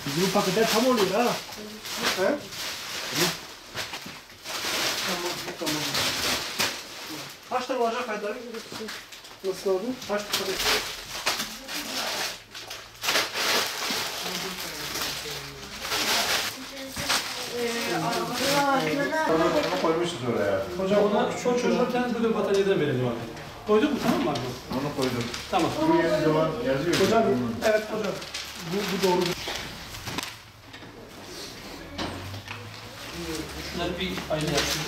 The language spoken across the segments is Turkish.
Bizim paketler tam oluyor ha. He? Tamam. Kaç tane olacak Haydar? Nasıl abi? Kaç tane? Onu koymuşuz oraya. Hocam ona son çocuğa bir tane böyle bataryadan verelim abi. Koyduk mu tamam mı abi? Onu koydum. Tamam. Bu yeni doğan yazıyor. Hocam, evet hocam. Bu doğru. Şunları bir ayrı yapsın.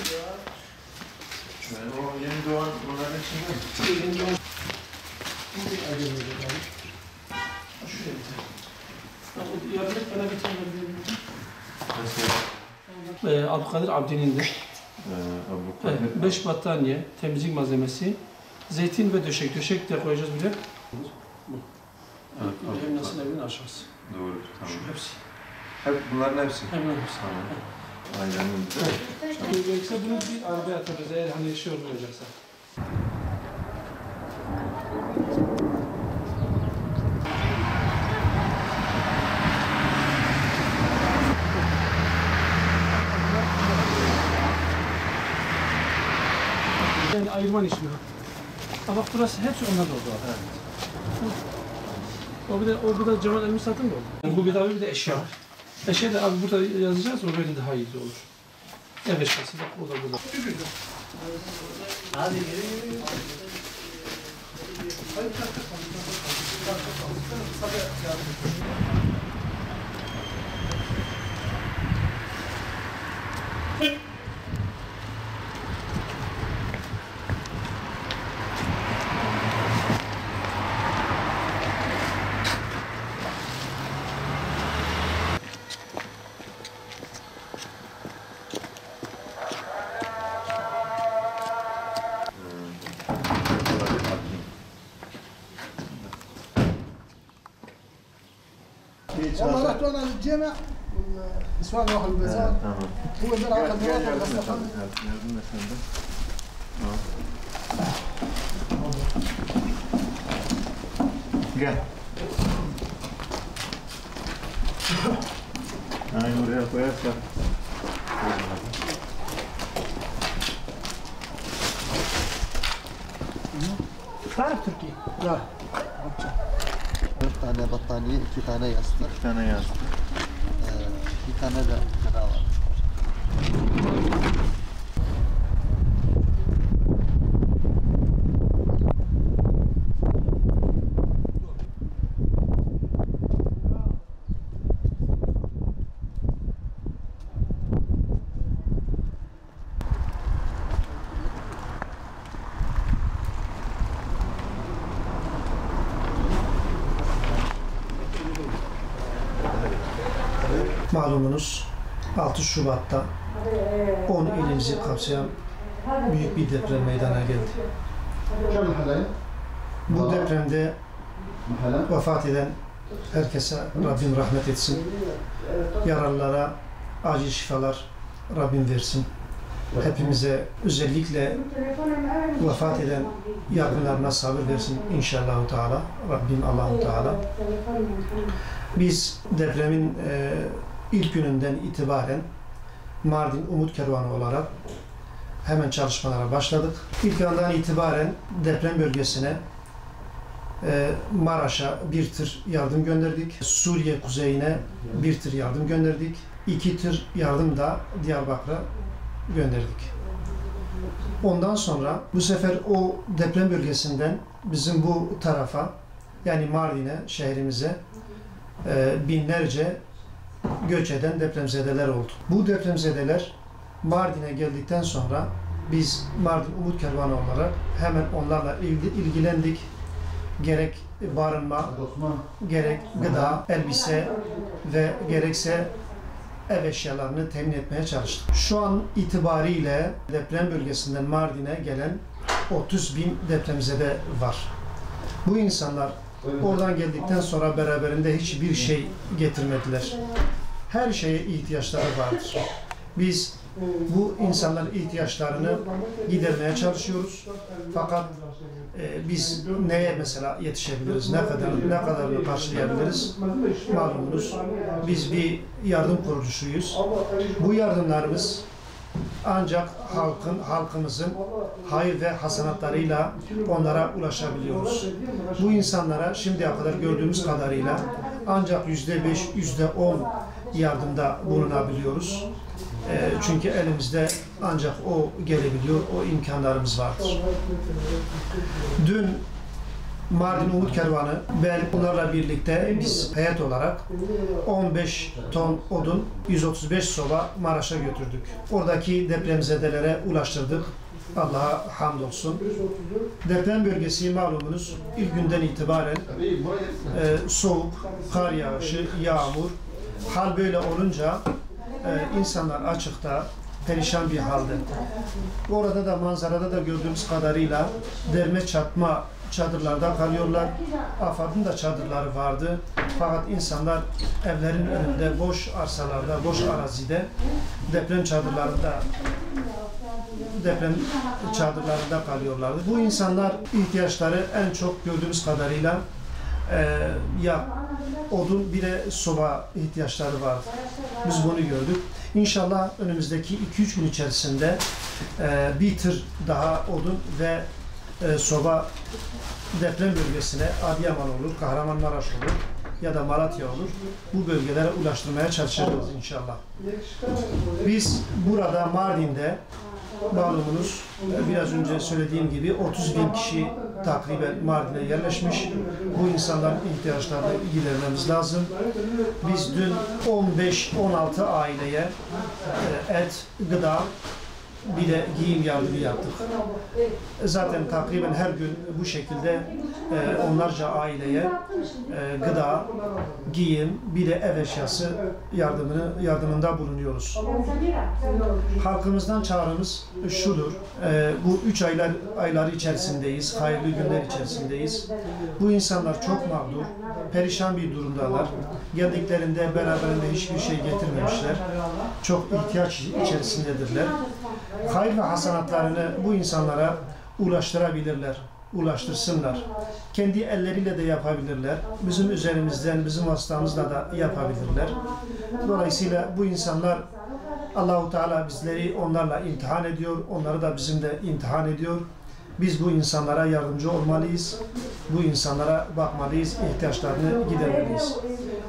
Yani o yeni doğan bunların içinde. Yeni doğan. Bu bir ayrı yapalım. Şuraya bir tane. Yardım et bana bir tane verelim. Abdülkadir Abdi'nin de 5 battaniye, temizlik malzemesi, zeytin ve döşek. Döşek de koyacağız buraya. Bu. Hem nasıl evin aşağısı. Doğru, tamam. Şu hepsi. Hep bunların hepsi. Hemen hepsi. Tamam. Aynen öyle. Gerekirse bunu bir arabaya atarız eğer hani şey olmayacaksa. Yani ayırman işi yok. Ha bak burası hepsi onlar da oldu. Evet. O bir de Cemal Elmi satın da oldu. Yani bu bir de bir de eşya. Eşya da abi burada yazacağız, o böyle daha iyi olur. Ev eşyası bak o da burada. Hadi yürü. والله رحت انا للجامع نسوان راحوا البازار Tamam. هو اللي راح الخضروات والغسالات Yardım et sen de. Gel. Aynı oraya koyarsak. Tarif Türkiye. لا 4 tane battaniye, 2 tane yastık, 2 tane yastık. bir tane de gıda var. Malumunuz 6 Şubat'ta 10 ilimizi kapsayan büyük bir deprem meydana geldi. Bu depremde vefat eden herkese Rabbim rahmet etsin. Yaralılara acil şifalar Rabbim versin. Hepimize özellikle vefat eden yakınlarına sabır versin inşallah Teala. Rabbim Allahu Teala. Biz depremin ilk gününden itibaren Mardin Umut Kervanı olarak hemen çalışmalara başladık. İlk andan itibaren deprem bölgesine Maraş'a bir tır yardım gönderdik. Suriye kuzeyine bir tır yardım gönderdik. 2 tır yardım da Diyarbakır'a gönderdik. Ondan sonra bu sefer o deprem bölgesinden bizim bu tarafa yani Mardin'e, şehrimize binlerce göç eden depremzedeler oldu. Bu depremzedeler Mardin'e geldikten sonra biz Mardin Umut Kervanı olarak hemen onlarla ilgilendik. Gerek barınma, gerek gıda, elbise ve gerekse ev eşyalarını temin etmeye çalıştık. Şu an itibariyle deprem bölgesinden Mardin'e gelen 30.000 depremzede var. Bu insanlar oradan geldikten sonra beraberinde hiçbir şey getirmediler. Her şeye ihtiyaçları vardır. Biz Bu insanların ihtiyaçlarını gidermeye çalışıyoruz. Fakat biz neye mesela yetişebiliriz, ne kadarını karşılayabiliriz? Malumunuz biz bir yardım kuruluşuyuz. Bu yardımlarımız ancak halkımızın hayır ve hasenatlarıyla onlara ulaşabiliyoruz. Bu insanlara şimdiye kadar gördüğümüz kadarıyla ancak %5, %10 yardımda bulunabiliyoruz. Çünkü elimizde ancak o gelebiliyor, o imkanlarımız vardır. Dün Mardin Umut Kervanı, ben onlarla birlikte biz heyet olarak 15 ton odun, 135 soba Maraş'a götürdük. Oradaki depremzedelere ulaştırdık. Allah'a hamdolsun. Deprem bölgesi malumunuz ilk günden itibaren soğuk, kar yağışı, yağmur. Hal böyle olunca insanlar açıkta, perişan bir halde. Orada da manzarada da gördüğümüz kadarıyla derme çatma çadırlarda kalıyorlar. AFAD'ın da çadırları vardı. Fakat insanlar evlerin önünde, boş arsalarda, boş arazide deprem çadırlarında kalıyorlardı. Bu insanlar ihtiyaçları en çok gördüğümüz kadarıyla ya odun bir de soba ihtiyaçları vardı. Biz bunu gördük. İnşallah önümüzdeki 2-3 gün içerisinde bir tır daha odun ve soba deprem bölgesine Adıyaman olur, Kahramanmaraş olur ya da Malatya olur. Bu bölgelere ulaştırmaya çalışacağız inşallah. Biz burada Mardin'de malumunuz biraz önce söylediğim gibi 30.000 kişi takriben Mardin'e yerleşmiş. Bu insanların ihtiyaçlarını gidermemiz lazım. Biz dün 15-16 aileye et, gıda, bir de giyim yardımı yaptık. Zaten takriben her gün bu şekilde onlarca aileye gıda, giyim, bir de ev eşyası yardımında bulunuyoruz. Halkımızdan çağrımız şudur. Bu 3 ayları içerisindeyiz, hayırlı günler içerisindeyiz. Bu insanlar çok mağdur, perişan bir durumdalar. Geldiklerinde beraberinde hiçbir şey getirmemişler. Çok ihtiyaç içerisindedirler. Hayır ve hasenatlarını bu insanlara ulaştırabilirler, ulaştırsınlar. Kendi elleriyle de yapabilirler. Bizim üzerimizden, bizim vasıtamızla da yapabilirler. Dolayısıyla bu insanlar Allah-u Teala bizleri onlarla imtihan ediyor, onları da bizimle imtihan ediyor. Biz bu insanlara yardımcı olmalıyız. Bu insanlara bakmalıyız, ihtiyaçlarını gidermeliyiz.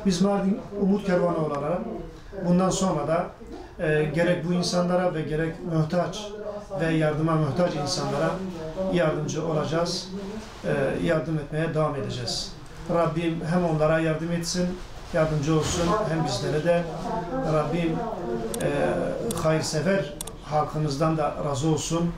Biz Mardin Umut Kervanı olarak bundan sonra da gerek bu insanlara ve gerek muhtaç ve yardıma muhtaç insanlara yardımcı olacağız, yardım etmeye devam edeceğiz. Rabbim hem onlara yardım etsin, yardımcı olsun, hem bizlere de. Rabbim hayırsever halkımızdan da razı olsun.